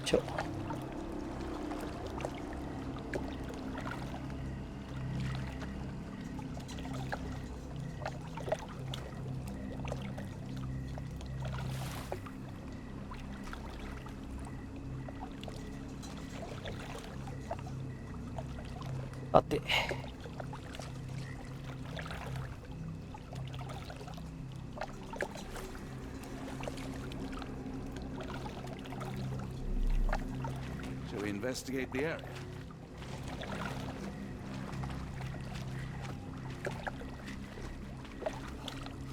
ちょ。さて。Shall we investigate the area?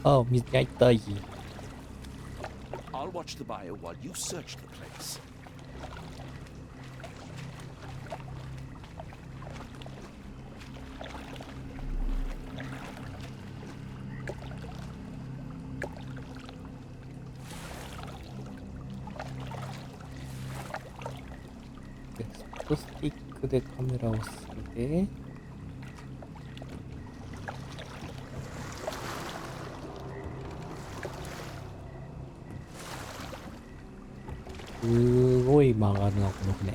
Oh, 水に入ったいい。I'll watch the bio while you search the place. Left スティックでカメラを進めて。すごい曲がるな、この船。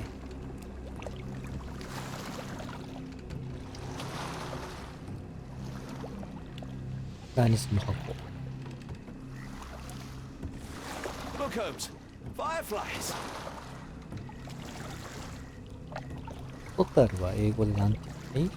何その箱。Look, Holmes. Fireflies. トタルは英語でなんて言うの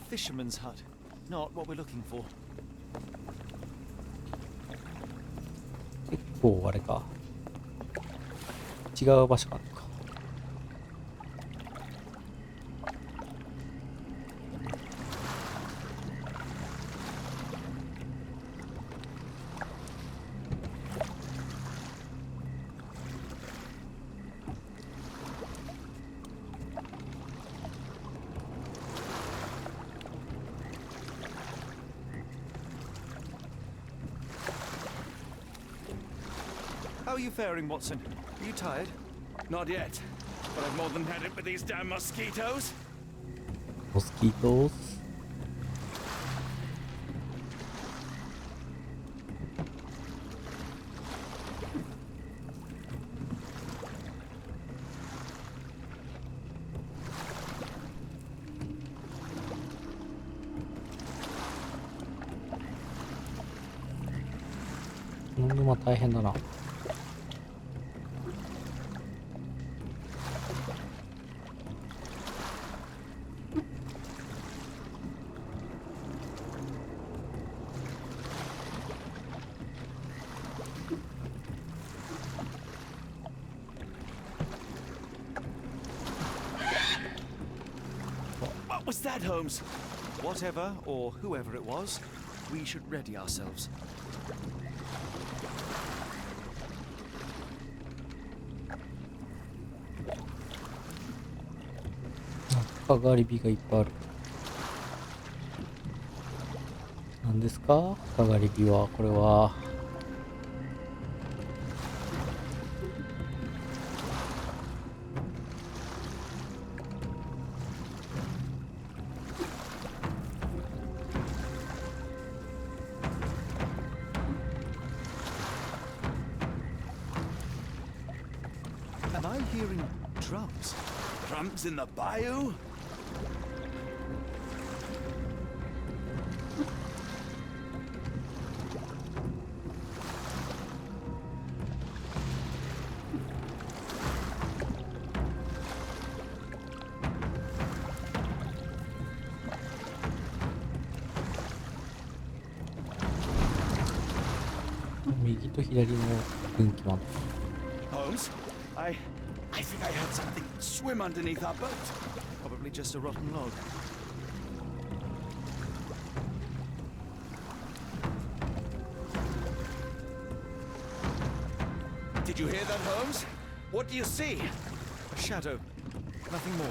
？Fisherman's hut. Not what we're looking for. 結構あれか。違う場所かな。How are you faring, Watson? Are you tired? Not yet. But I've more than had it with these damn mosquitoes. モスキートこの沼大変だな。What was that, Holmes? Whatever or whoever it was, we should ready ourselves. かがり火がいっぱいある。何ですか？かがり火は、これは。Am I hearing drums? Drums in the bayou?右と左の分岐もある。Holmes, I think I heard something swim underneath our boat. Probably just a rotten log. you hear that, Holmes? What do you see? A shadow. Nothing more.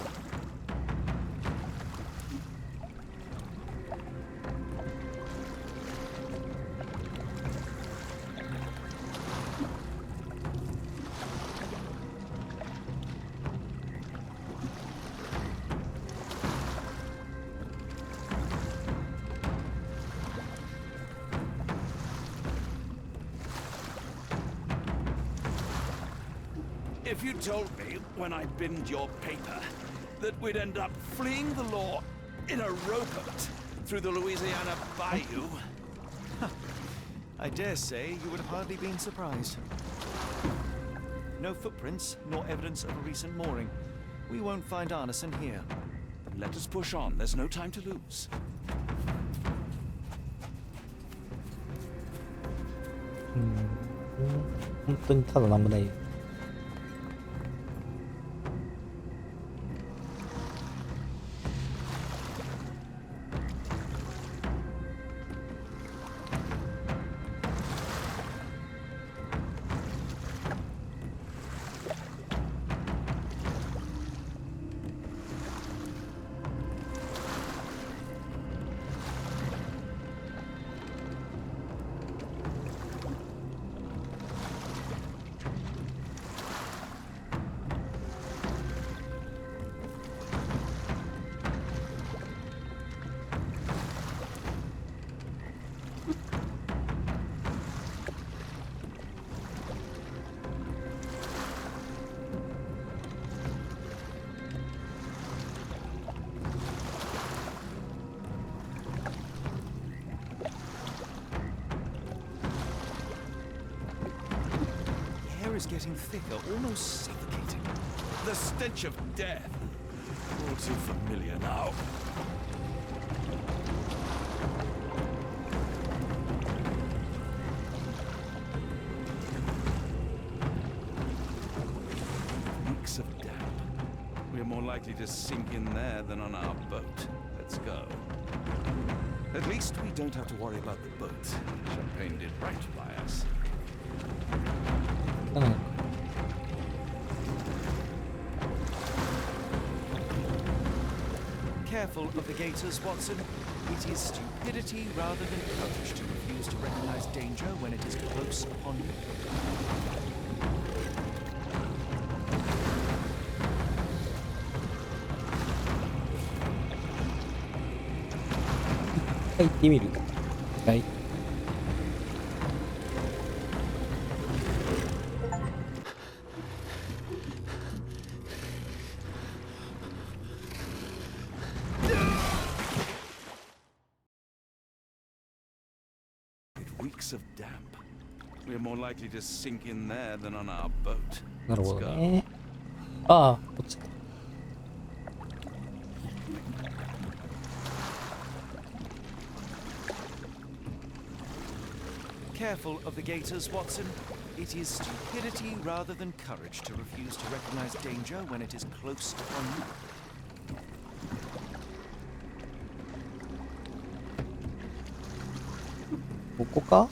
If you told me when I binned your paper that we'd end up fleeing the law in a rowboat through the Louisiana Bayou... I dare say you would have hardly been surprised. No footprints, nor evidence of a recent mooring. We won't find Arneson here. Let us push on. There's no time to lose. Hmm. 本当にただなんもない。Is getting thicker, almost suffocating. The stench of death. All too familiar now. Weeks of damp. We're more likely to sink in there than on our boat. Let's go. At least we don't have to worry about the boat. Champagne did right by us. Careful of the gators, Watson. It is stupidity rather than courage to refuse to recognize danger when it is close upon you. 行ってみる。はい。Weeks of damp. We're more likely to sink in there than on our boat. なるほどね。ああ、こっちだ。Careful of the gators, Watson. It is stupidity rather than courage to refuse to recognize danger when it is close upon you. ここか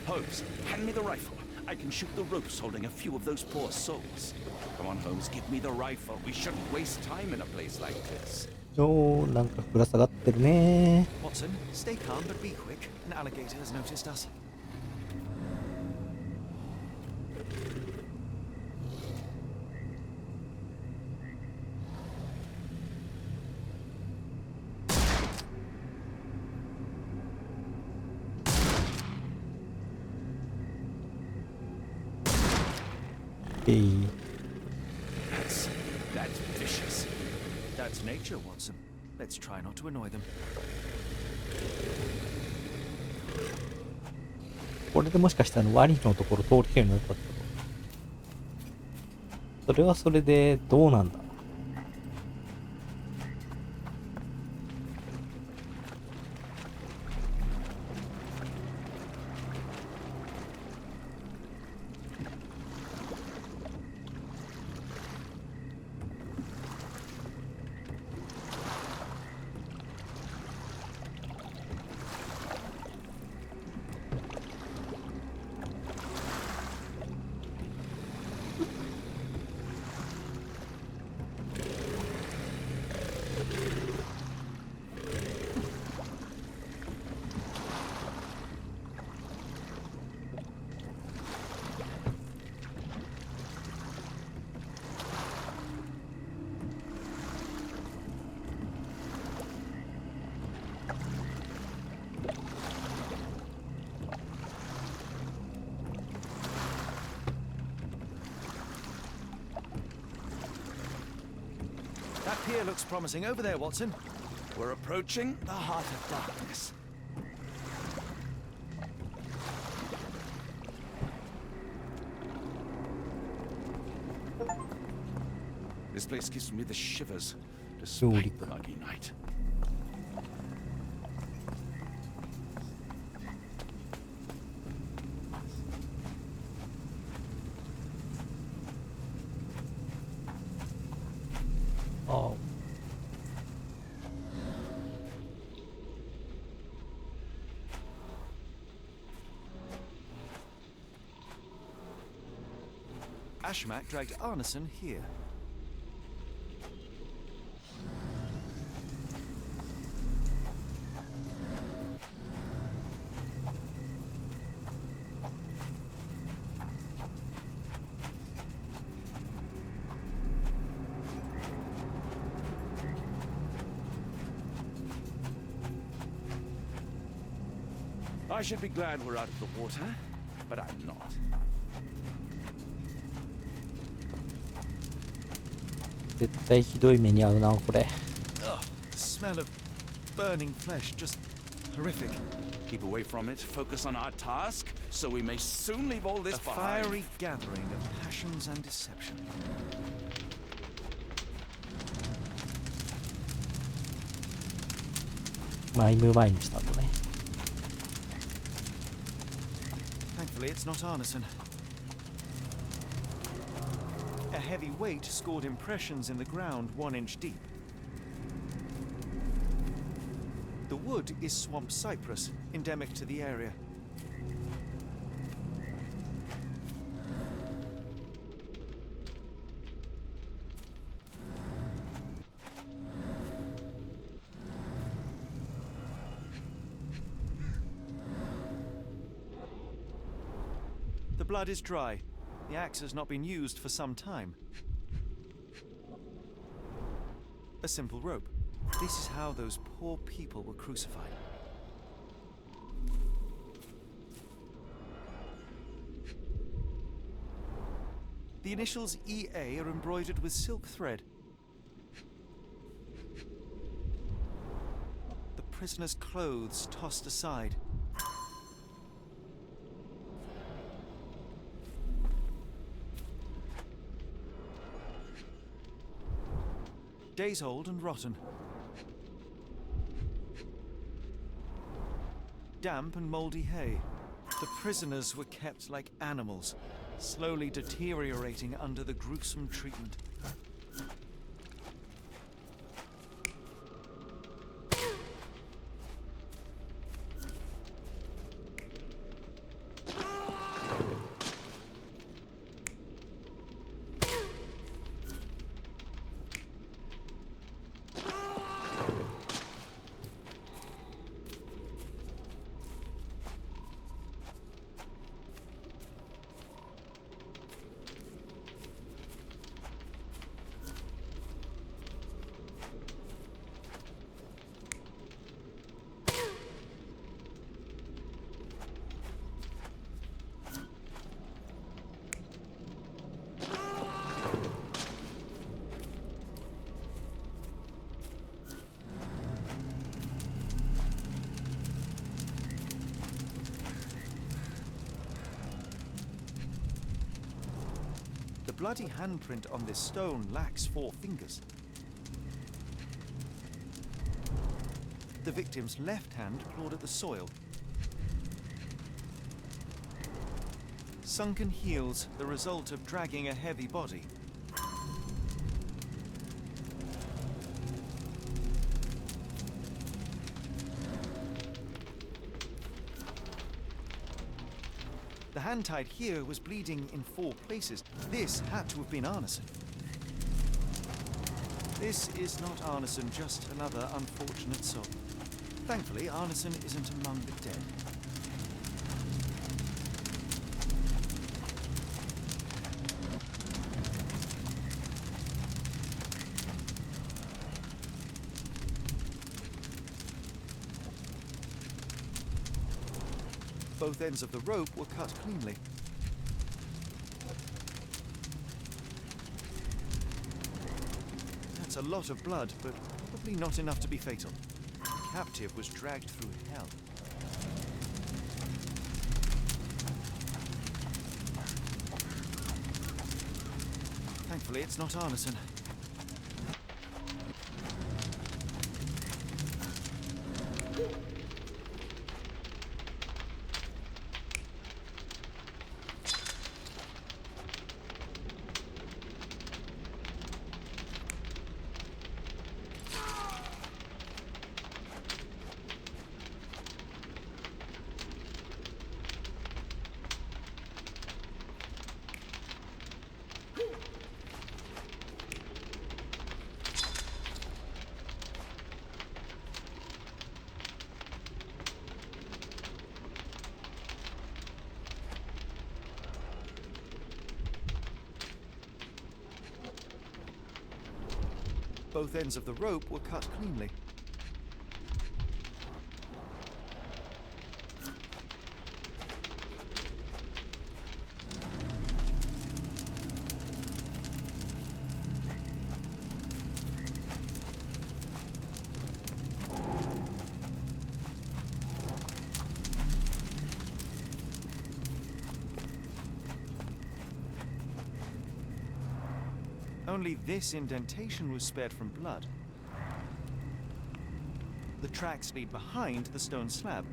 ？Holmes, hand me the rifle. I can shoot the ropes holding a few of those poor souls. Come on, Holmes, give me the rifle. We shouldn't waste time in a place like this. おー、なんかぶら下がってるね。Watson, stay calm but be quick. An alligator has noticed us. That's vicious. That's nature, Watson. Let's try not to annoy them. これでもしかしたらワニのところ通りるようになったってこと？それはそれでどうなんだ？ That pier looks promising. Over there, Watson. We're approaching the heart of darkness. This place gives me the shivers, despite the muggy night. Oh. Ashmak dragged Arneson here. I should be glad we're out of the water, but I'm not.絶対ひどい目に遭うなこれ。 Ugh, the smell of burning flesh, just horrific. Keep away from it, focus on our task, so we may soon leave all this A behind. fiery gathering of passions and deception. マイム前にしたとね。 Thankfully, it's not Arneson. A heavy weight scored impressions in the ground 1 inch deep. The wood is swamp cypress, endemic to the area. The blood is dry. The axe has not been used for some time. A simple rope. This is how those poor people were crucified. The initials EA are embroidered with silk thread. The prisoner's clothes tossed aside. Days old and rotten. Damp and mouldy hay. The prisoners were kept like animals, slowly deteriorating under the gruesome treatment. The bloody handprint on this stone lacks 4 fingers. The victim's left hand clawed at the soil. Sunken heels, the result of dragging a heavy body. The hand tied here was bleeding in 4 places. This had to have been Arneson. This is not Arneson, just another unfortunate soul. Thankfully, Arneson isn't among the dead. Both ends of the rope were cut cleanly. That's That's a lot of blood, but probably not enough to be fatal. The captive was dragged through hell. Thankfully, it's not Arneson. Both ends of the rope were cut cleanly. Only this indentation was spared from blood. The tracks lead behind the stone slab.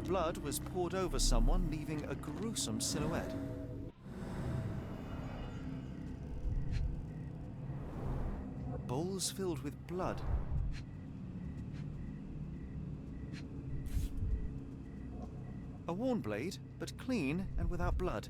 Blood was poured over someone, leaving a gruesome silhouette. Bowls filled with blood. A worn blade, but clean and without blood.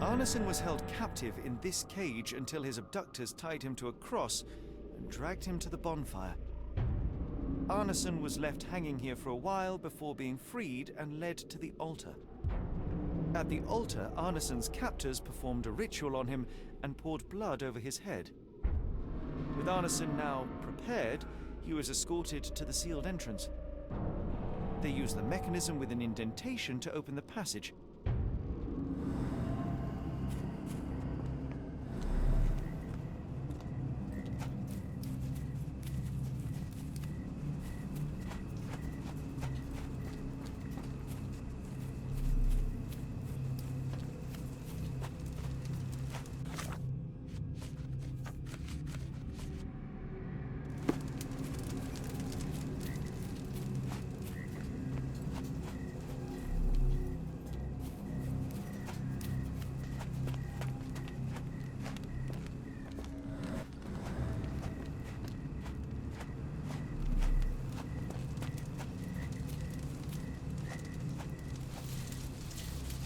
Arneson was held captive in this cage until his abductors tied him to a cross and dragged him to the bonfire. Arneson was left hanging here for a while before being freed and led to the altar. At the altar, Arneson's captors performed a ritual on him and poured blood over his head. With Arneson now prepared, he was escorted to the sealed entrance. They used the mechanism with an indentation to open the passage.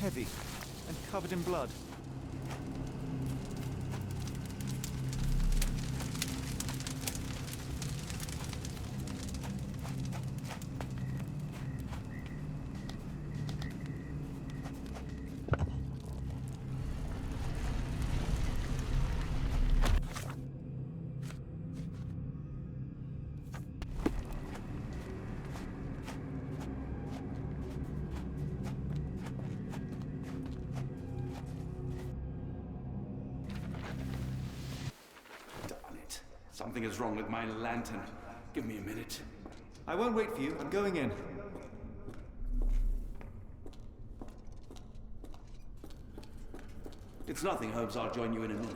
heavy and covered in blood. Something is wrong with my lantern. Give me a minute. I won't wait for you. I'm going in. It's nothing, Holmes. I'll join you in a minute.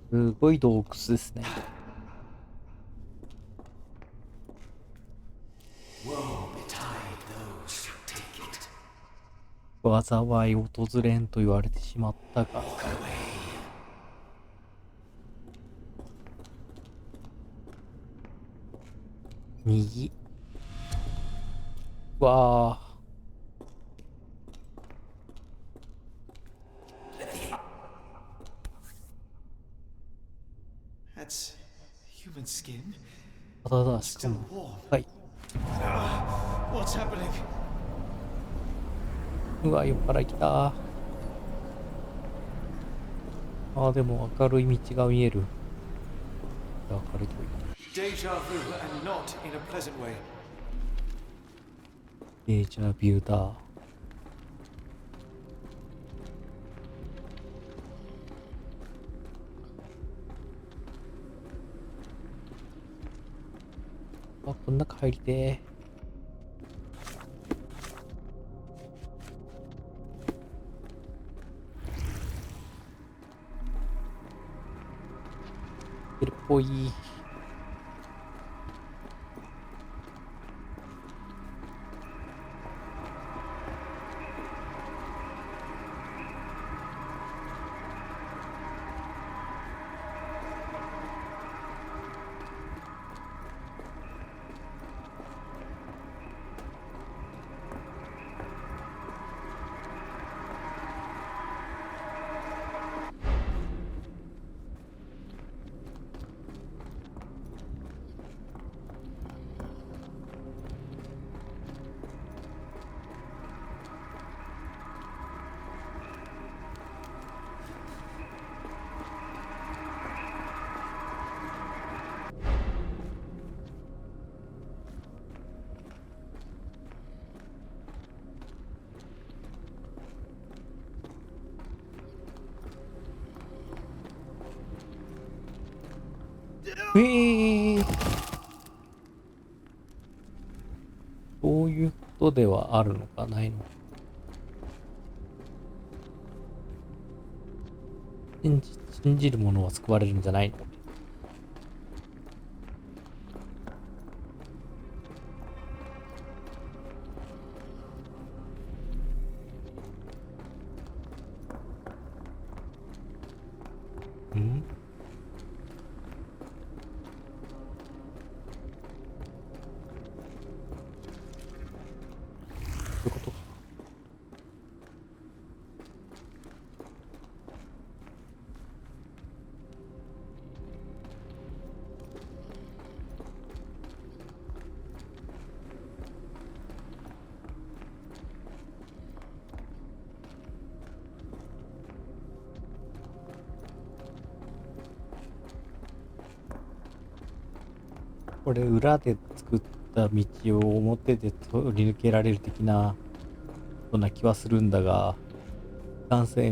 すごい洞窟ですね。災い訪れんと言われてしまったが。右。わあ。That's human skin. 体だ、しかも。はい。What's happening? うわ、酔っ払い来た。ああ、でも明るい道が見える。明るいとこ行った。Deja vu and not in a pleasant way. デジャビューだ。あ、こん中入りてー。っぽい。そういうことではあるのかないのか。信じる者は救われるんじゃないの。ん？そういうことか。これ裏で作った道を表で通り抜けられる的なそんな気はするんだが、男性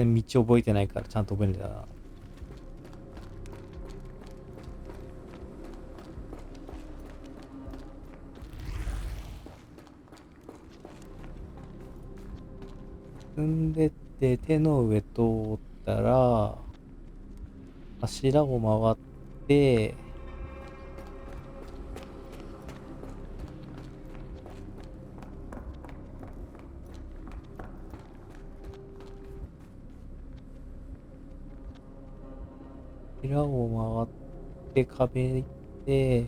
道覚えてないからちゃんと覚えるんだな。積んでって手の上通ったら柱を回って寺を回って壁行って、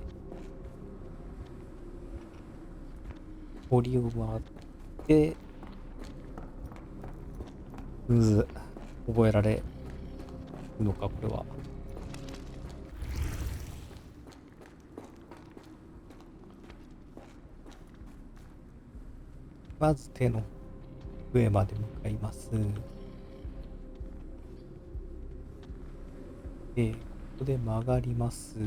堀を回って、覚えられるのか、これは。まず手の上まで向かいます。で、ここで曲がります。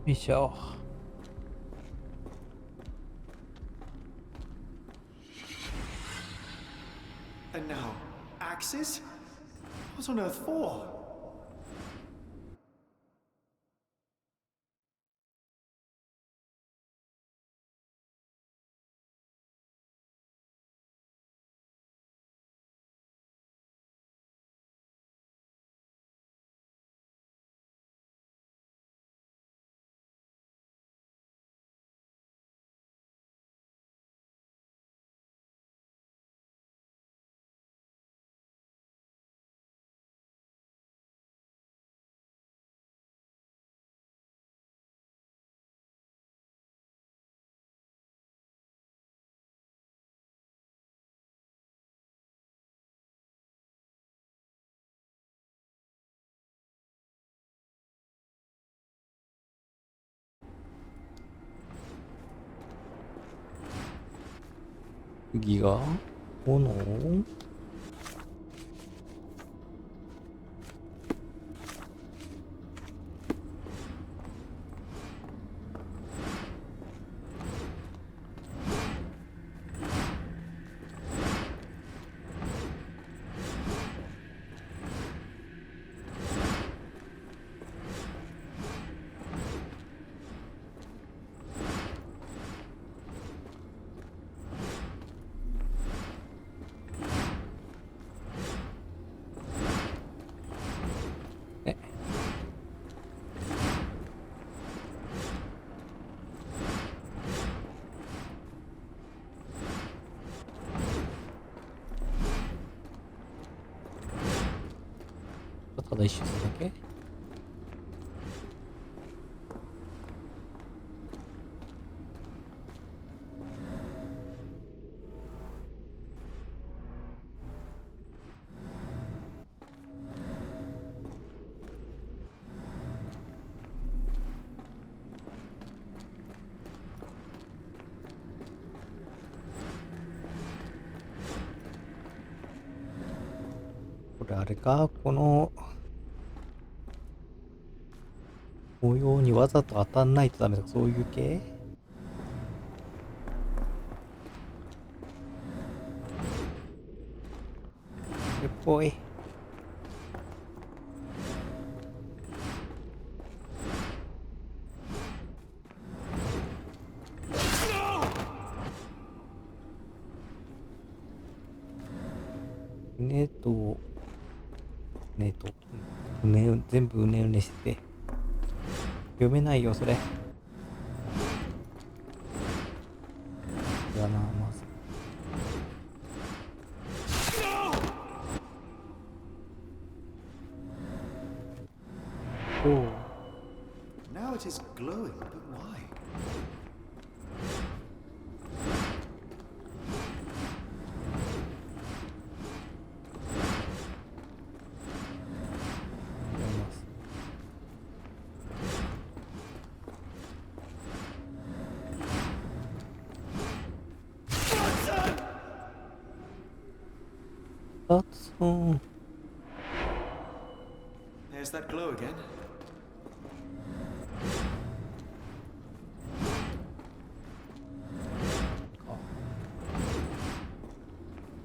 よいしょ。And now, axes? What on earth for?次が炎。ね。ただ一周するだけ。これあれか、この模様にわざと当たんないとダメとか、そういう系。それっぽい。ねと、ねと、全部うねうねしてて。読めないよ、それ。だな、まず。おう。Now it is glowing, but why? 読みます。That's so... There's that glow again.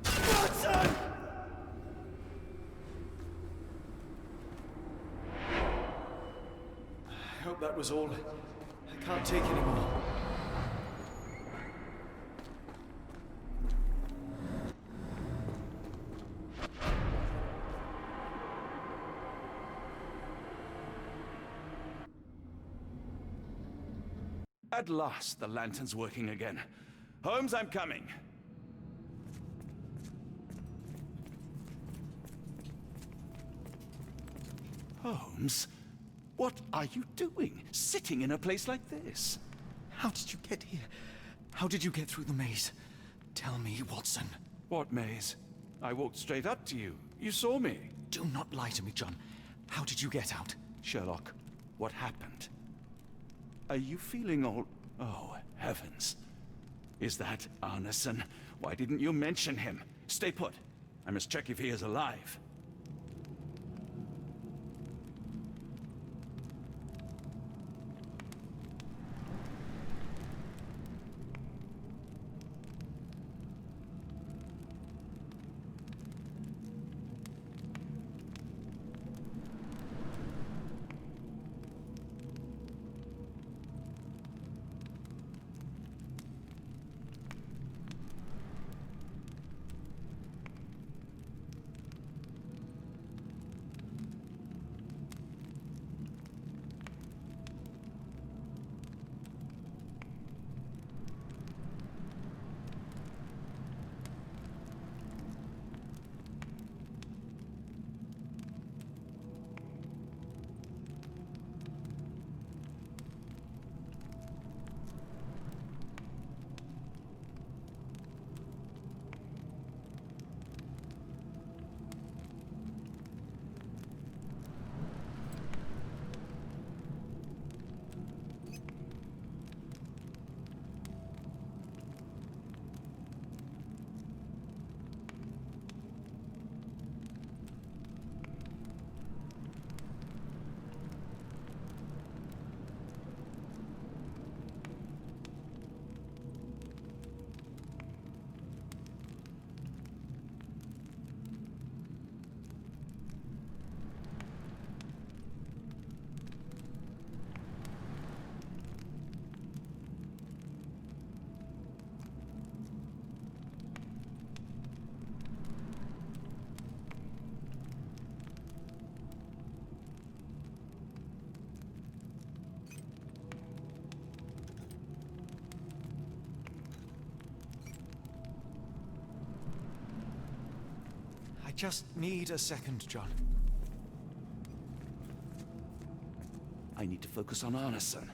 Watson! I hope that was all. I can't take any more. At last, the lantern's working again. Holmes, I'm coming. Holmes, what are you doing? Sitting in a place like this? How did you get here? How did you get through the maze? Tell me, Watson. What maze? I walked straight up to you. You saw me. Do not lie to me, John. How did you get out? Sherlock, what happened? Are you feeling all... Oh, heavens. Is that Arneson? Why didn't you mention him? Stay put. I must check if he is alive. I just need a second, John. I need to focus on Arneson.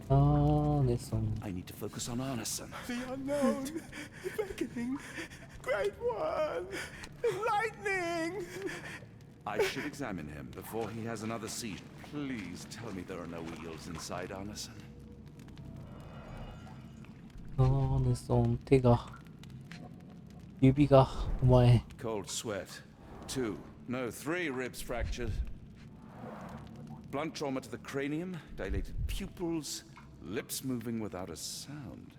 Arneson. I need to focus on Arneson. The unknown, beckoning, great one, lightning. I should examine him before he has another seizure. Please tell me there are no wheels inside Arneson. アーネソン、手が、指が、お前。 Cold sweat. 2, no, 3 ribs fractured. Blunt trauma to the cranium, dilated pupils, lips moving without a sound.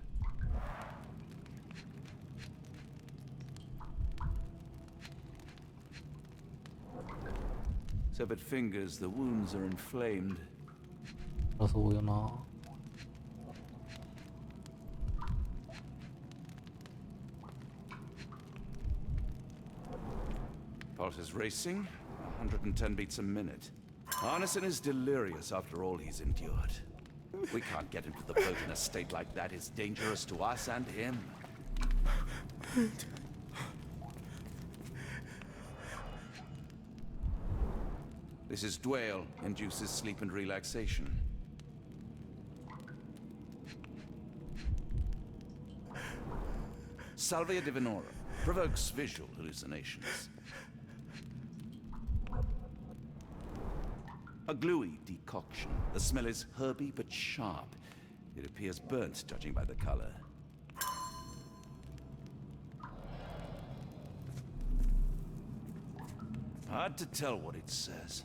Severed fingers, the wounds are inflamed. あ、そうよな。Pulse is racing, 110 beats a minute. Arneson is delirious after all he's endured. We can't get him to the boat in a state like that. It's dangerous to us and him. This is Dwale, induces sleep and relaxation. Salvia divinorum provokes visual hallucinations. A gluey decoction. The smell is herby but sharp. It appears burnt, judging by the color. Hard to tell what it says.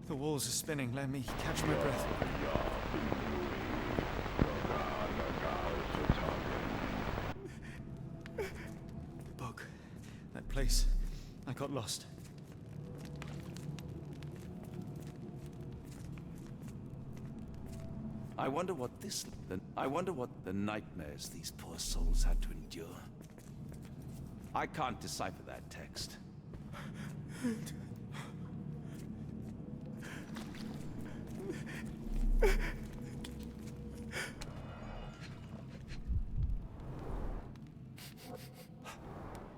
The walls are spinning. Let me catch my breath. The book. That place. I got lost. I wonder what the nightmares these poor souls had to endure. I can't decipher that text.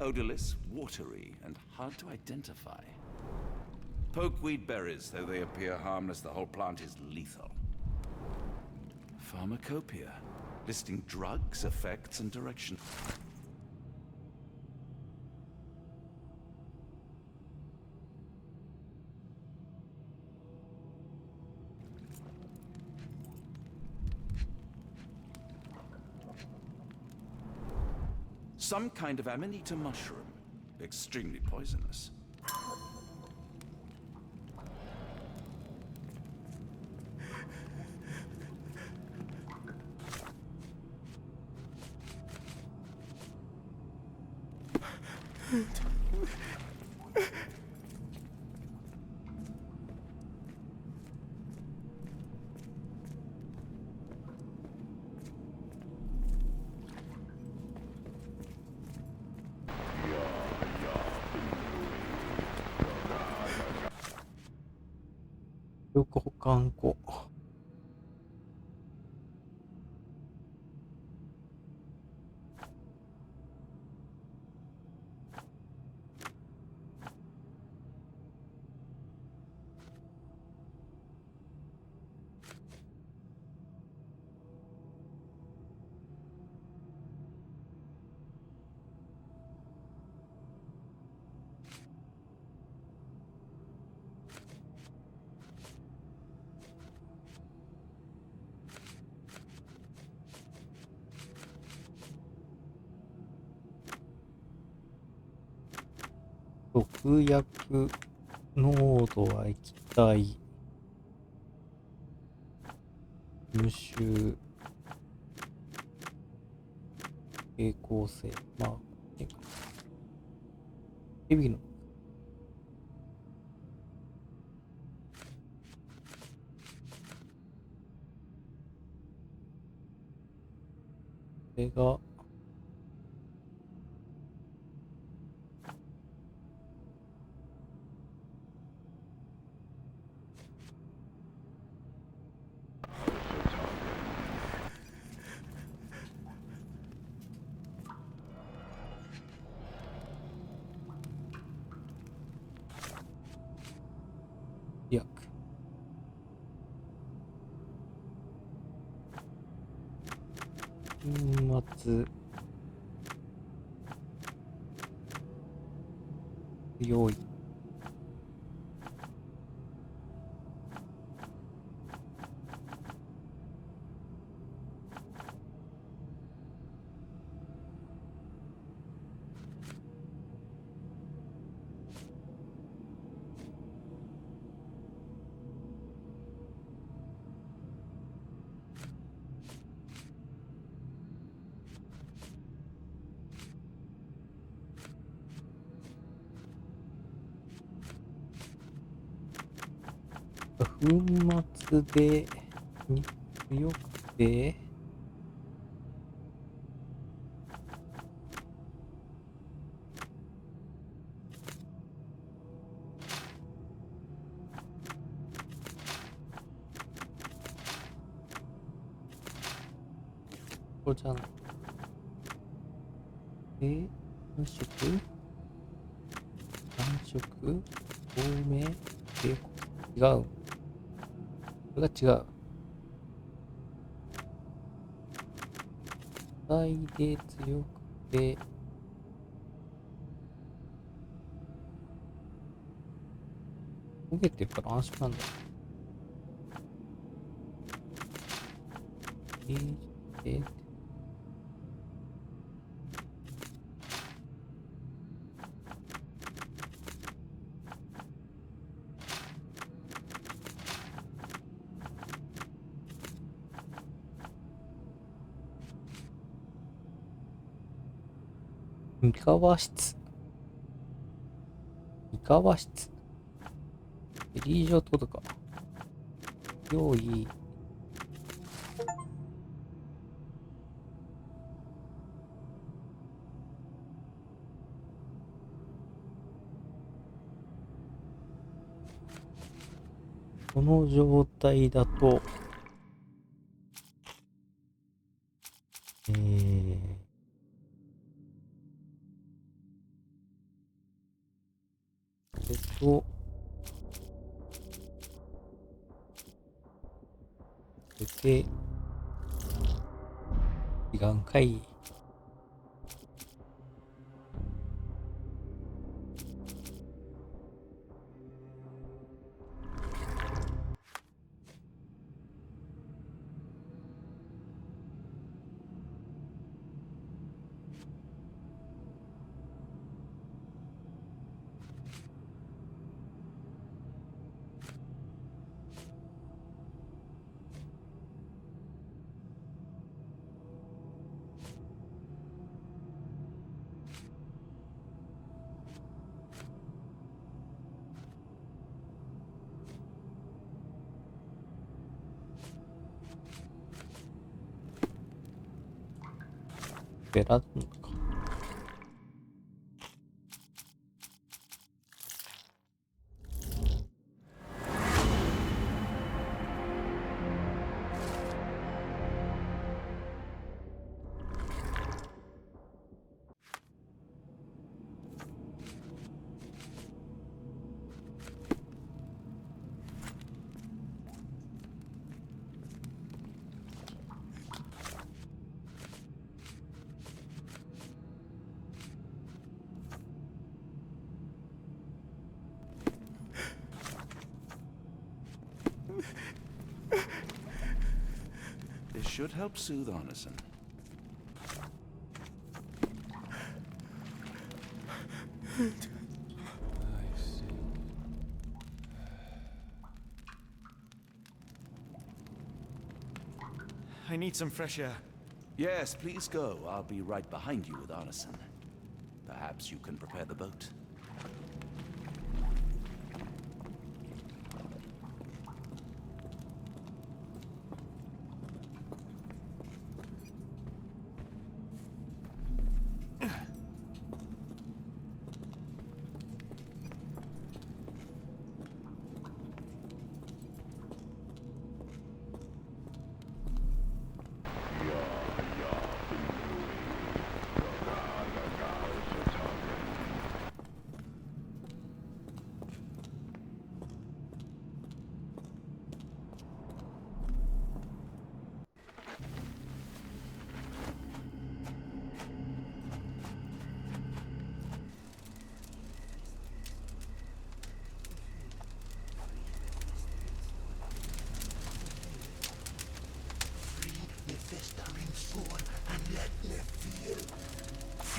Odorless, watery, and hard to identify. Pokeweed berries, though they appear harmless, the whole plant is lethal. Pharmacopoeia, listing drugs, effects, and direction. Some kind of amanita mushroom, extremely poisonous.記憶保管庫。毒薬濃度は液体無臭平行性まあヘビのこれが薬粉末強い粉末で強くてこれじゃない何色透明違うこれが違う最で強くて焦げてるから安心なんだ。えー、三河室。三河室。フェリー場ってことか。用意。この状態だと、これで、違うんかい。ベランダか。This should help soothe Arneson. I need some fresh air. Yes, please go. I'll be right behind you with Arneson. Perhaps you can prepare the boat.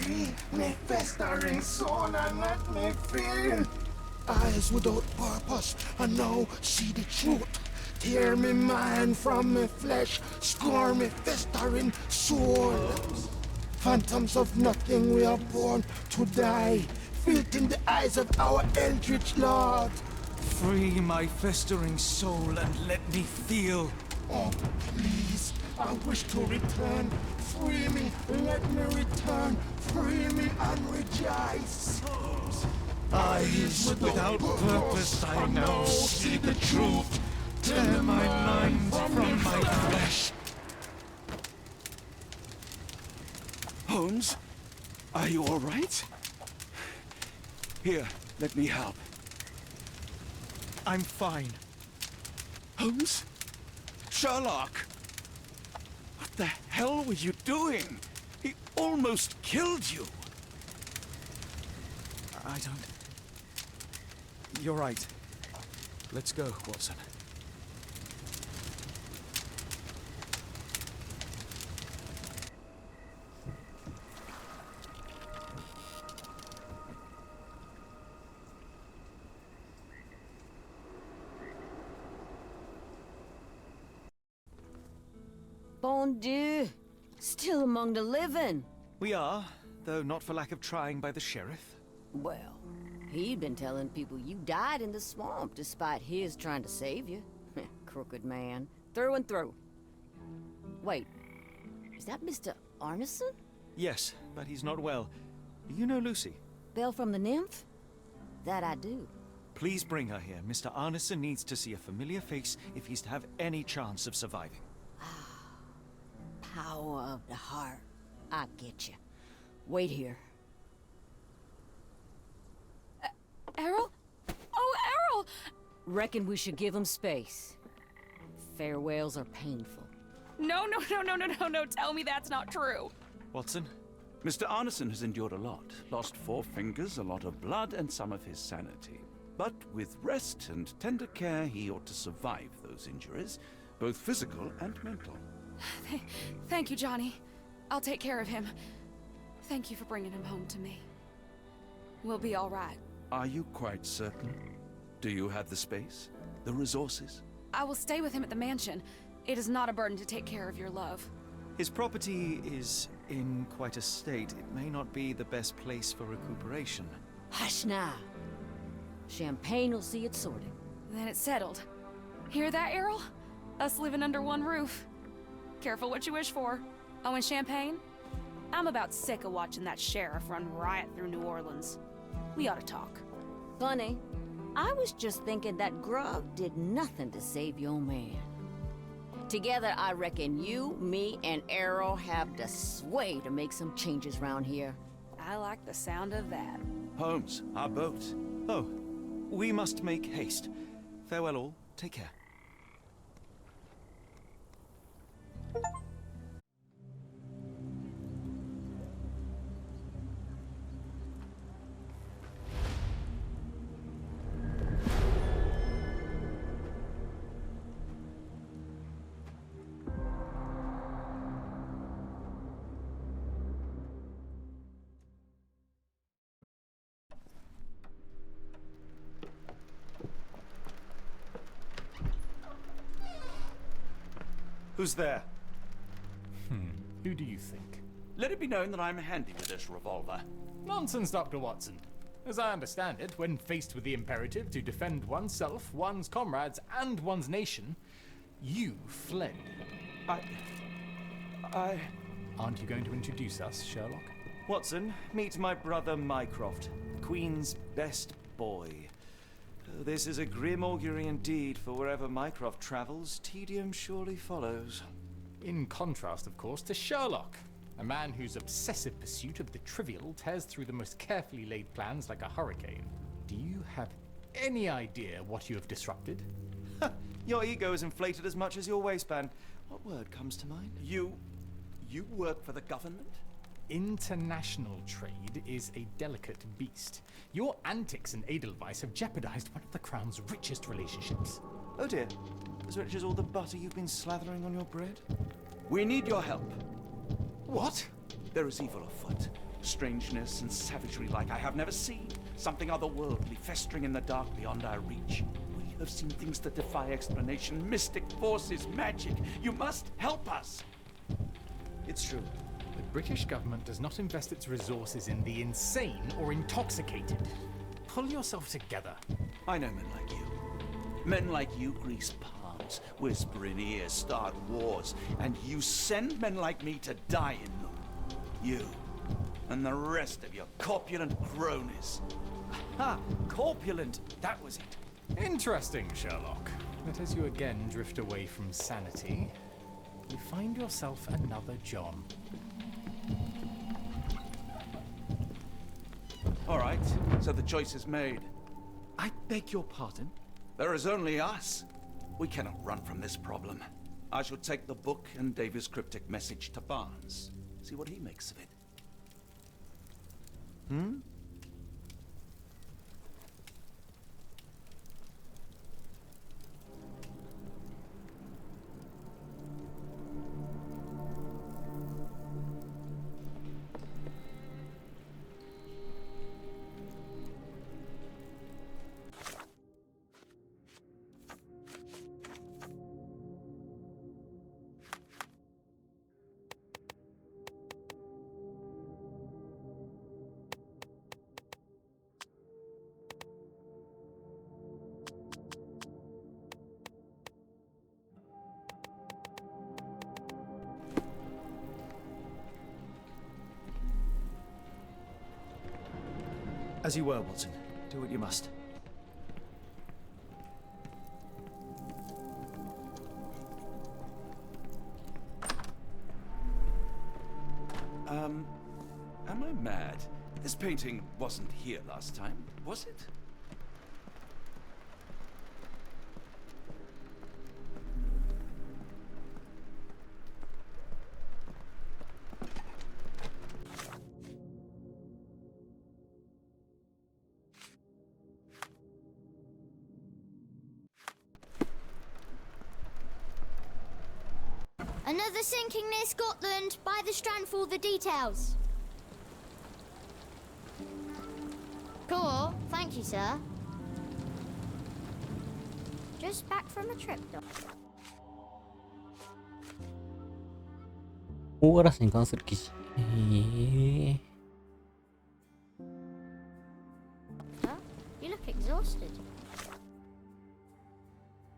Free me festering soul and let me feel. Eyes without purpose and now see the truth. Tear me mind from me flesh, score me festering soul. Phantoms of nothing, we are born to die. Filth in the eyes of our eldritch lord. Free my festering soul and let me feel. Oh, please, I wish to return. Free me, let me return. Free me and rejoice. Eyes without purpose, I now see the truth. Tear my mind from my flesh. Holmes, are you all right? Here, let me help. I'm fine. Holmes? Sherlock! What the hell were you doing? He almost killed you. I don't... You're right. Let's go, Watson. Bon Dieu! Still among the living. We are, though not for lack of trying by the sheriff. Well, he'd been telling people you died in the swamp despite his trying to save you. Crooked man. Through and through. Wait, is that Mr. Arneson? Yes, but he's not well. Do you know Lucy? Belle from the nymph? That I do. Please bring her here. Mr. Arneson needs to see a familiar face if he's to have any chance of surviving. Power of the heart. I get you. Wait here. Errol? Oh, Errol! Reckon we should give him space. Farewells are painful. No, tell me that's not true. Watson? Mr. Arneson has endured a lot. Lost 4 fingers, a lot of blood, and some of his sanity. But with rest and tender care, he ought to survive those injuries, both physical and mental. Thank you, Johnny. I'll take care of him. Thank you for bringing him home to me. We'll be all right. Are you quite certain? Do you have the space? The resources? I will stay with him at the mansion. It is not a burden to take care of your love. His property is in quite a state. It may not be the best place for recuperation. Hush now. Champagne will see it sorted. Then it's settled. Hear that, Errol? Us living under one roof. Careful what you wish for. Oh, and champagne? I'm about sick of watching that sheriff run riot through New Orleans. We ought to talk. Funny. I was just thinking that grub did nothing to save your man. Together, I reckon you, me, and Errol have the sway to make some changes around here. I like the sound of that. Holmes, our boat. Oh, we must make haste. Farewell all. Take care. Who's there? Who do you think? Let it be known that I'm handy with this revolver. Nonsense, Dr. Watson. As I understand it, when faced with the imperative to defend oneself, one's comrades, and one's nation, you fled. I... Aren't you going to introduce us, Sherlock? Watson, meet my brother Mycroft, Queen's best boy. Oh, this is a grim augury indeed, for wherever Mycroft travels, tedium surely follows. In contrast, of course, to Sherlock, a man whose obsessive pursuit of the trivial tears through the most carefully laid plans like a hurricane. Do you have any idea what you have disrupted? Your ego is inflated as much as your waistband. What word comes to mind? You work for the government? International trade is a delicate beast. Your antics and Edelweiss have jeopardized one of the Crown's richest relationships. Oh dear. As rich as all the butter you've been slathering on your bread? We need your help. What? There is evil afoot. Strangeness and savagery like I have never seen. Something otherworldly festering in the dark beyond our reach. We have seen things that defy explanation. Mystic forces, magic. You must help us. It's true. The British government does not invest its resources in the insane or intoxicated. Pull yourself together. I know men like you. Men like you grease palms, whisper in ears, start wars, and you send men like me to die in them. You and the rest of your corpulent cronies. Ha! Corpulent! That was it. Interesting, Sherlock. But as you again drift away from sanity, you find yourself another John. All right, so the choice is made. I beg your pardon? There is only us. We cannot run from this problem. I shall take the book and Davy's cryptic message to Barnes. See what he makes of it. As you were, Watson. Do what you must. Am I mad? This painting wasn't here last time, was it? Another sinking near Scotland. By the Strand for all the details. Cool. Thank you, sir. Just back from a trip, Doc. 大嵐に関する記事。Doctor, you look exhausted.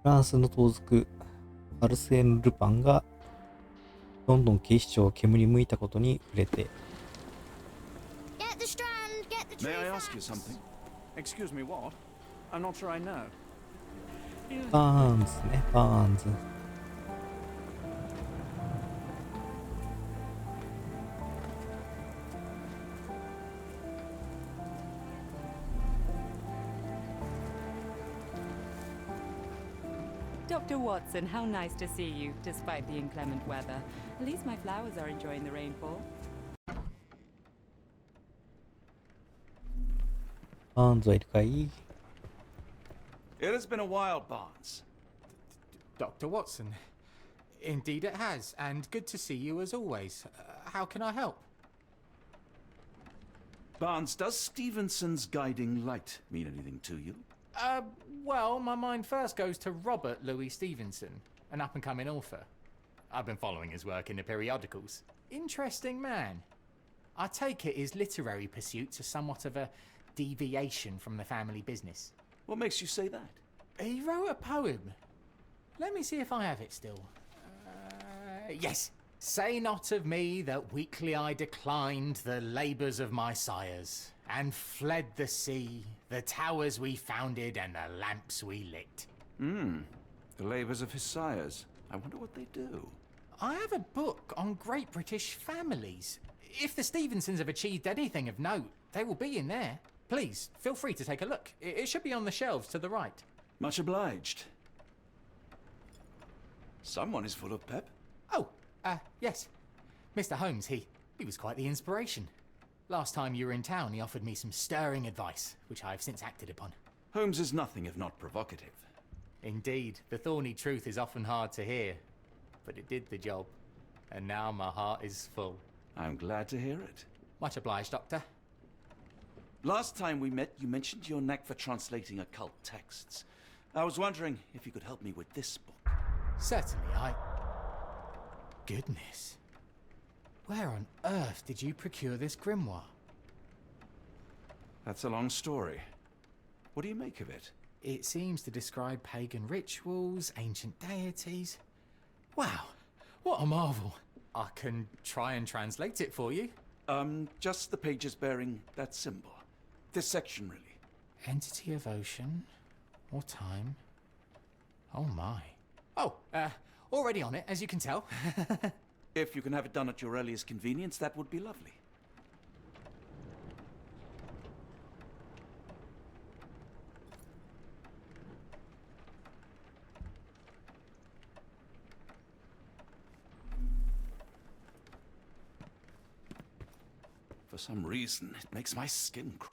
フランスの盗賊アルセーヌ・ルパンがロンドン警視庁を煙に向いたことに触れて、 Get the Strand. Get the May I truth ask you out. something? Excuse me, what? I'm not sure I know. バーンズね、バーンズ。Dr. Watson, how nice to see you, despite the inclement weather. At least my flowers are enjoying the rainfall. バーンズはいるかい？ It has been a while, Barnes. Dr. Watson. Indeed it has, and good to see you as always. How can I help? Barnes, does Stevenson's guiding light mean anything to you? Well, my mind first goes to Robert Louis Stevenson, an up-and-coming author. I've been following his work in the periodicals. Interesting man. I take it his literary pursuits are somewhat of a deviation from the family business. What makes you say that? He wrote a poem. Let me see if I have it still. Yes. Say not of me that weakly I declined the labours of my sires, and fled the sea, the towers we founded, and the lamps we lit. The labours of his sires. I wonder what they do. I have a book on great British families. If the Stevensons have achieved anything of note, they will be in there. Please, feel free to take a look. It should be on the shelves to the right. Much obliged. Someone is full of pep. Oh, yes. Mr. Holmes, he was quite the inspiration. Last time you were in town, he offered me some stirring advice, which I have since acted upon. Holmes is nothing if not provocative. Indeed, the thorny truth is often hard to hear, but it did the job, and now my heart is full. I'm glad to hear it. Much obliged, Doctor. Last time we met, you mentioned your knack for translating occult texts. I was wondering if you could help me with this book. Certainly, Goodness. Where on earth did you procure this grimoire? That's a long story. What do you make of it? It seems to describe pagan rituals, ancient deities. Wow, what a marvel. I can try and translate it for you. Just the pages bearing that symbol. This section, really. Entity of ocean or time. Oh my. Oh, already on it, as you can tell. If you can have it done at your earliest convenience, that would be lovely. For some reason, it makes my skin crawl.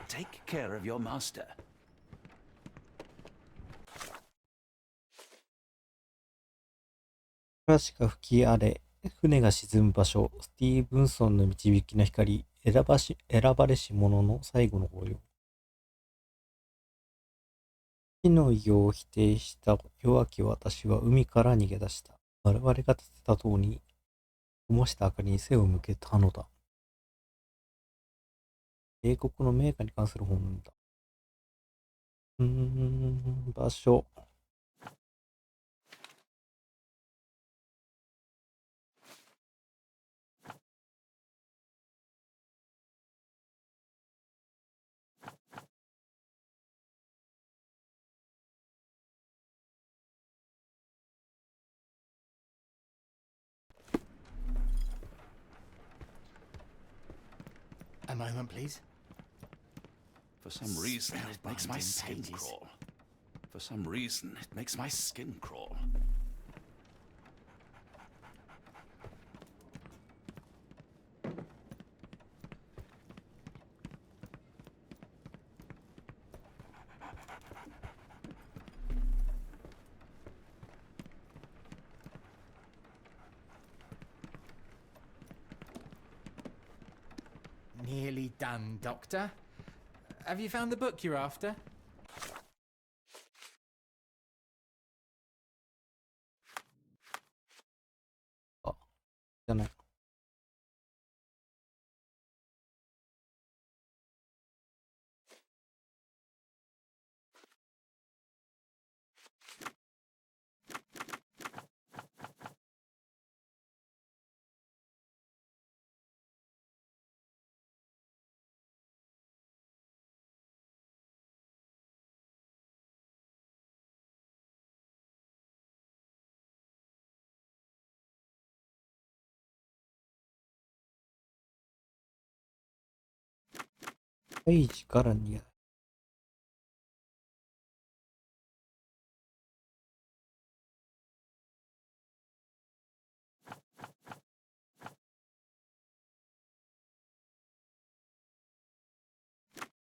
Take care of your master. 嵐が吹き荒れ、船が沈む場所、スティーブンソンの導きの光、選ばれし者の最後の御用。死の異様を否定した弱き私は海から逃げ出した。我々が立てた塔に灯した明かりに背を向けたのだ。英国の名家に関する本だ。場所。A moment, please. For some reason, it makes my skin pages. crawl. For some reason, it makes my skin crawl. Nearly done, Doctor. Have you found the book you're after? あ、じゃない。ページからにス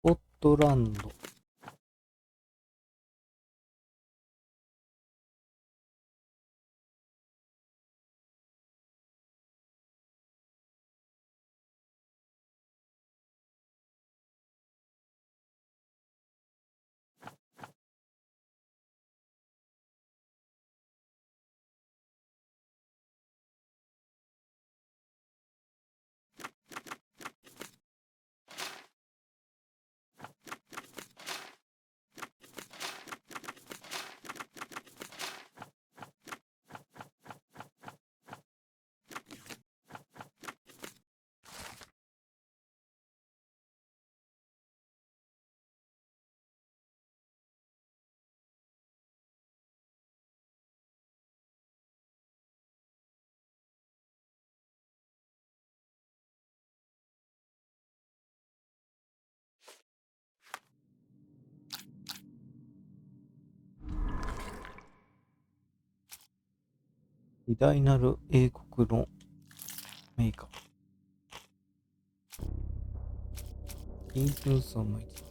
コットランド。偉大なる英国の名家。イーブンソンの一族。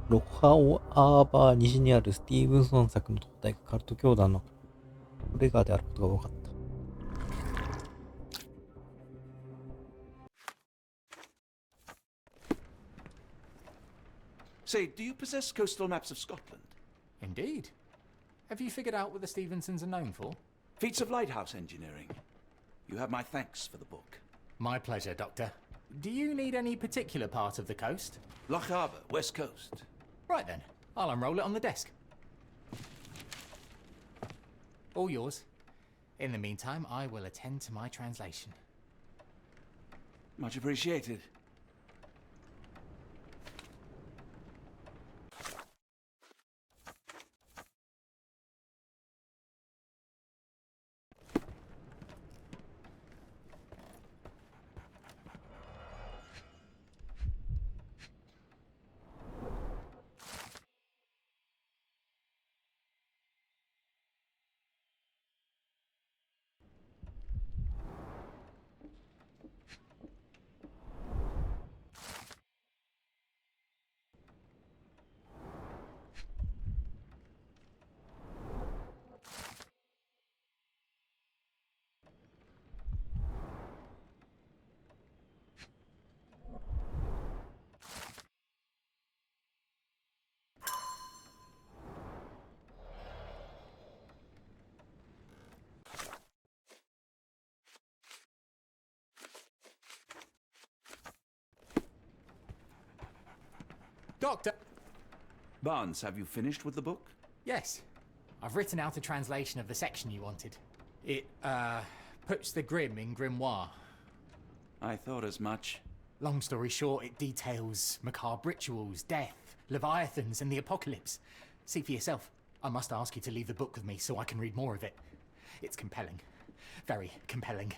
ロッハオアーバー西にあるスティーブンソン作の東大がカルト教団のトレガーであることが分かった。Say, do you possess coastal maps of Scotland? Indeed. Have you figured out what the Stevensons are known for? Feats of lighthouse engineering. You have my thanks for the book. My pleasure, Doctor. Do you need any particular part of the coast? Loch Harbour, west coast. Right then, I'll unroll it on the desk. All yours. In the meantime, I will attend to my translation. Much appreciated. Doctor! Barnes, have you finished with the book? Yes. I've written out a translation of the section you wanted. It, puts the grim in grimoire. I thought as much. Long story short, it details macabre rituals, death, leviathans, and the apocalypse. See for yourself. I must ask you to leave the book with me so I can read more of it. It's compelling. Very compelling.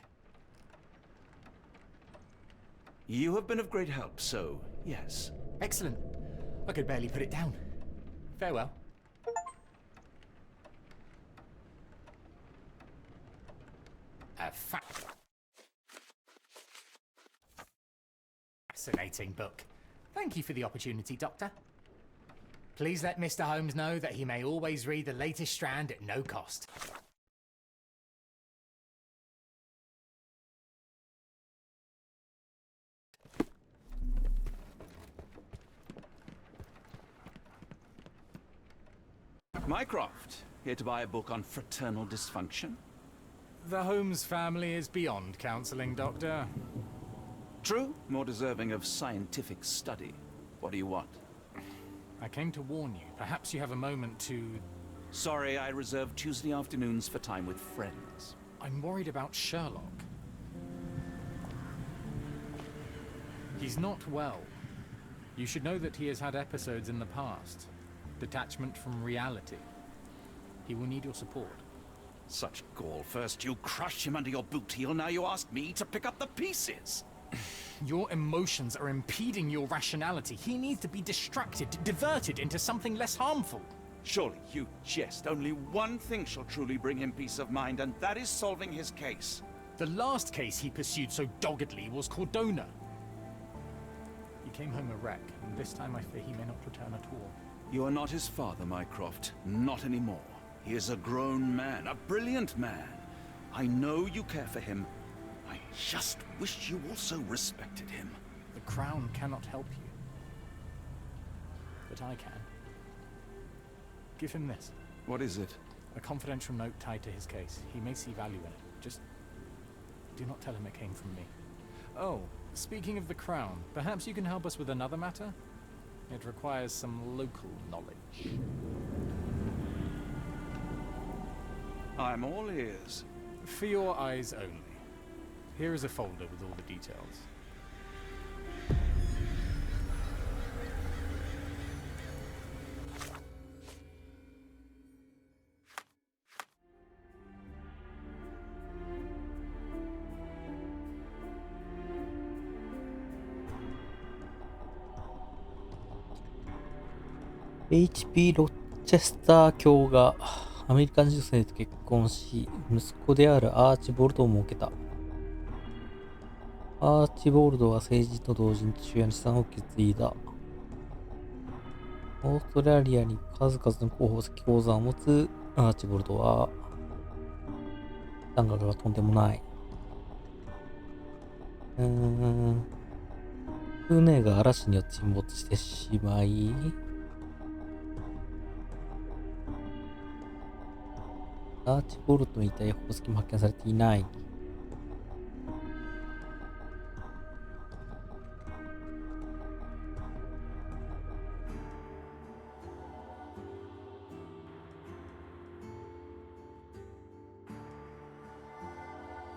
You have been of great help, so yes. Excellent. I could barely put it down. Farewell. Fascinating book. Thank you for the opportunity, Doctor. Please let Mr. Holmes know that he may always read the latest strand at no cost. Mycroft, here to buy a book on fraternal dysfunction? The Holmes family is beyond counseling, Doctor. True, more deserving of scientific study. What do you want? I came to warn you. Perhaps you have a moment to... Sorry, I reserve Tuesday afternoons for time with friends. I'm worried about Sherlock. He's not well. You should know that he has had episodes in the past. Detachment from reality. He will need your support. Such gall. First you crush him under your boot heel, now you ask me to pick up the pieces. Your emotions are impeding your rationality. He needs to be distracted, diverted into something less harmful. Surely you jest. Only one thing shall truly bring him peace of mind, and that is solving his case. The last case he pursued so doggedly was Cordona. He came home a wreck, and this time I fear he may not return at all. You are not his father, Mycroft. Not anymore. He is a grown man, a brilliant man. I know you care for him. I just wish you also respected him. The Crown cannot help you. But I can. Give him this. What is it? A confidential note tied to his case. He may see value in it. Just do not tell him it came from me. Oh, speaking of the Crown, perhaps you can help us with another matter? It requires some local knowledge. I'm all ears. For your eyes only. Here is a folder with all the details. HP ロチェスター卿がアメリカン女性と結婚し、息子であるアーチボルドを設けた。アーチボルドは政治と同時に父親の資産を受け継いだ。オーストラリアに数々の候補先鉱山を持つアーチボルドは、残額がとんでもない。船が嵐によって沈没してしまい、アーチボルトの遺体や宝石も発見されていない。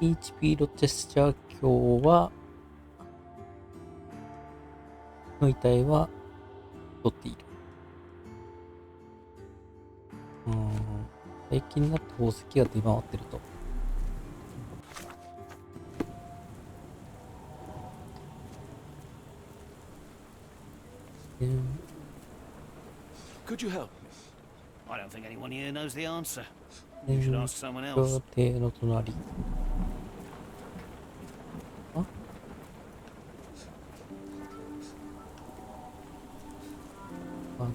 HP ロチェスター卿はの遺体は取っている。最近になって宝石が出回ってると。Could you help me? I don't think anyone here knows the answer. You should ask someone else. 邸の隣。ああ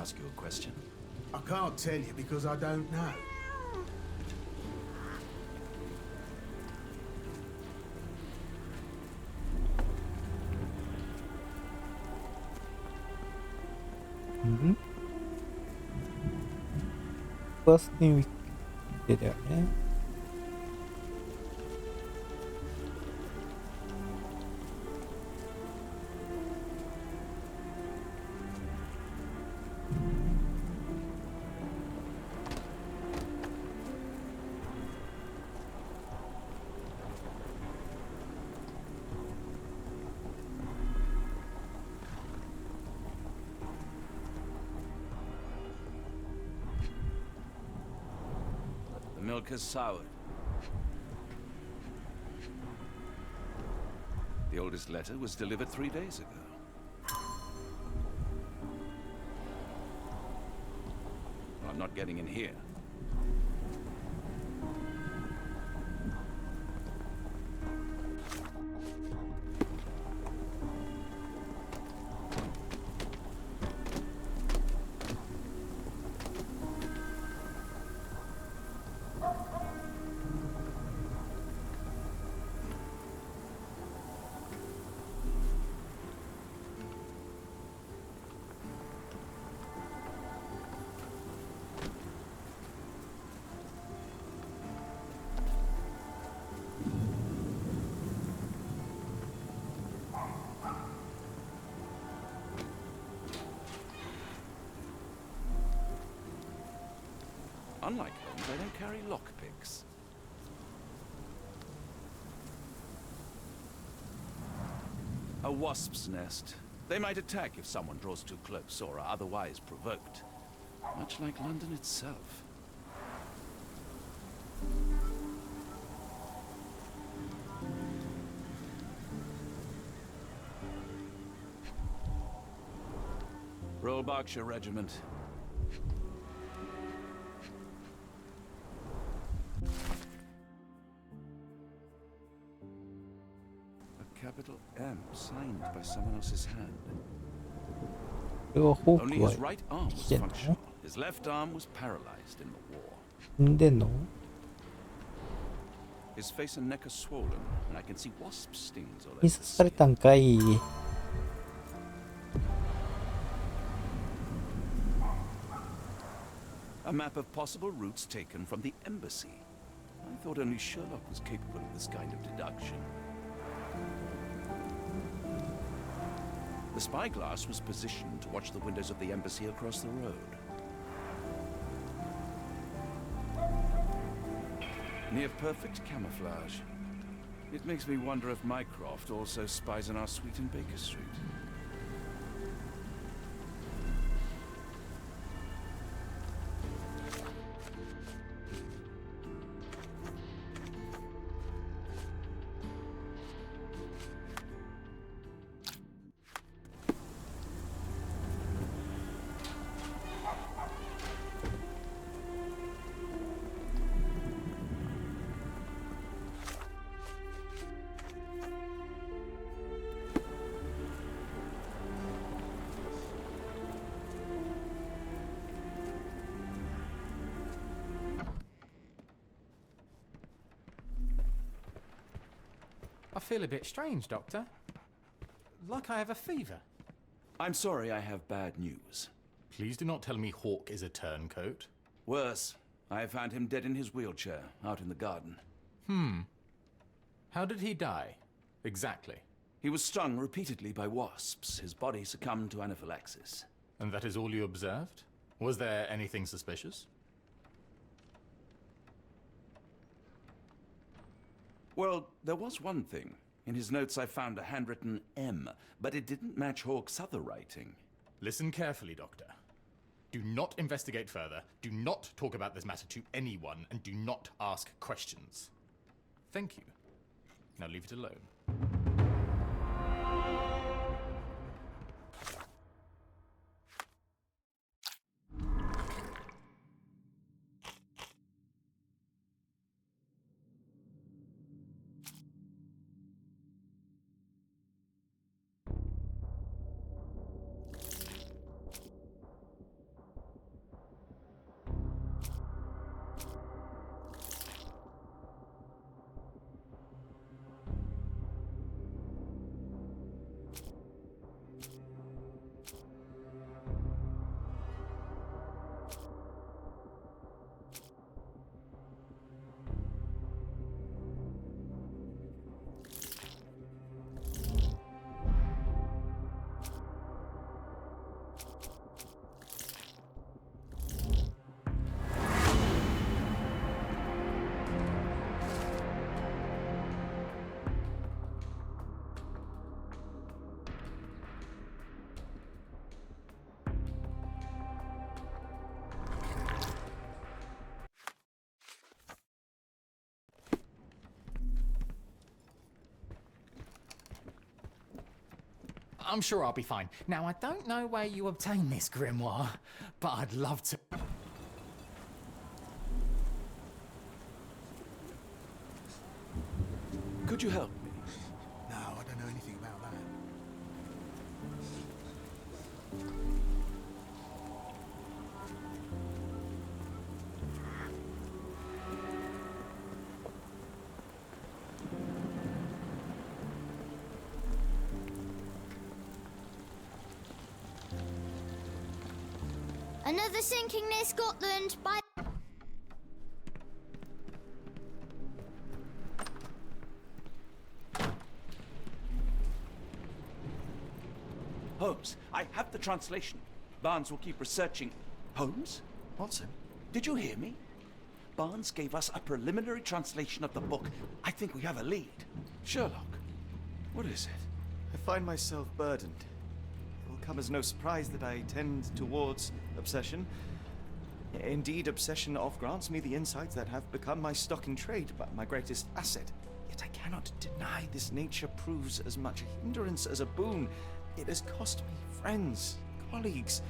ask you a question? I can't tell you because I don't know.バスに行ってたよね。The milk has soured. The oldest letter was delivered 3 days ago. I'm not getting in here. Unlike Holmes, they don't carry lockpicks. A wasp's nest. They might attack if someone draws too close or are otherwise provoked. Much like London itself. Royal Berkshire Regiment. Capital M, signed by someone else's hand. これはホー Only クは his right arm 生 was きてんの？ functional. His left arm was paralyzed in the war. 死んでんの？ His face and neck are swollen, and I can see wasp stings all over 印 the 刷され skin. たんかい。 A map of possible routes taken from the embassy. I thought only Sherlock was capable of this kind of deduction. The spyglass was positioned to watch the windows of the embassy across the road. Near perfect camouflage. It makes me wonder if Mycroft also spies on our suite in Baker Street. I feel a bit strange, Doctor. Like I have a fever. I'm sorry, I have bad news. Please do not tell me Hawk is a turncoat. Worse, I have found him dead in his wheelchair, out in the garden. How did he die? Exactly. He was stung repeatedly by wasps. His body succumbed to anaphylaxis. And that is all you observed? Was there anything suspicious? Well, there was one thing. In his notes I found a handwritten M, but it didn't match Hawke's other writing. Listen carefully, Doctor. Do not investigate further, do not talk about this matter to anyone, and do not ask questions. Thank you. Now leave it alone. I'm sure I'll be fine. Now, I don't know where you obtained this grimoire, but I'd love to. Could you help me? No, I don't know anything about that. Another sinking near Scotland by... Holmes, I have the translation. Barnes will keep researching. Holmes? Watson? Did you hear me? Barnes gave us a preliminary translation of the book. I think we have a lead. Sherlock, what is it? I find myself burdened. It will come as no surprise that I tend towards obsession. Indeed, obsession oft grants me the insights that have become my stock in trade, but my greatest asset. Yet I cannot deny this nature proves as much a hindrance as a boon. It has cost me friends, colleagues,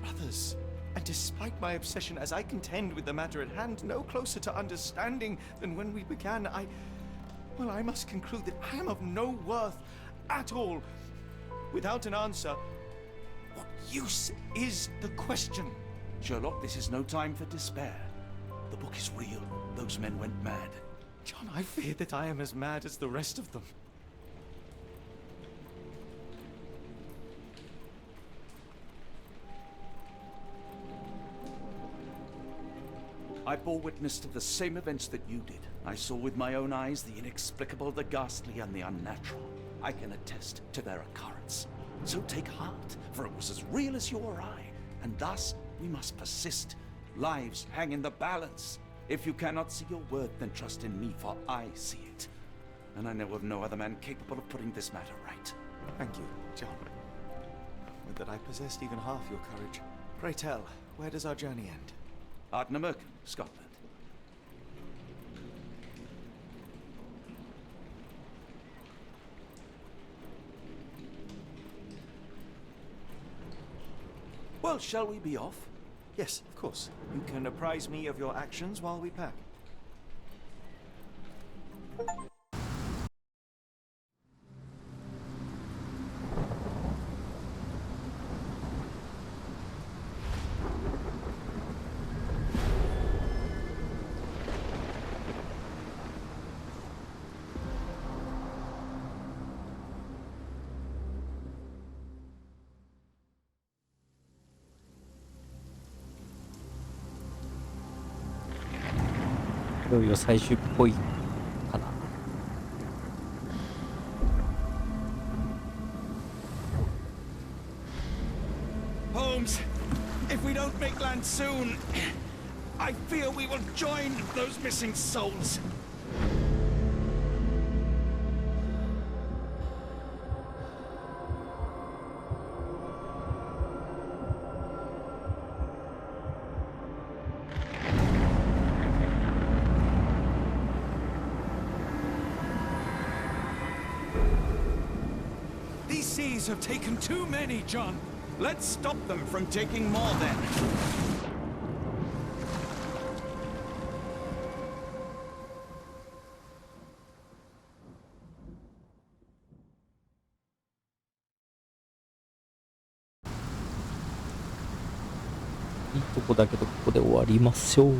brothers. And despite my obsession as I contend with the matter at hand, no closer to understanding than when we began, I must conclude that I am of no worth at all. Without an answer, what use is the question? Sherlock, this is no time for despair. The book is real. Those men went mad. John, I fear that I am as mad as the rest of them. I bore witness to the same events that you did. I saw with my own eyes the inexplicable, the ghastly, and the unnatural. I can attest to their occurrence. So take heart, for it was as real as you or I, and thus we must persist. Lives hang in the balance. If you cannot see your worth, then trust in me, for I see it. And I know of no other man capable of putting this matter right. Thank you, John. Would that I possessed even half your courage. Pray tell, where does our journey end? Ardnamurchan, Scotland. Well, shall we be off? Yes, of course. You can apprise me of your actions while we pack.いよいよ最終っぽいかな。Holmes, if we don't make land soon, I fear we will join those missing souls. These seas have taken too many, John. Let's stop them from taking more then.いいとこだけどここで終わりましょう。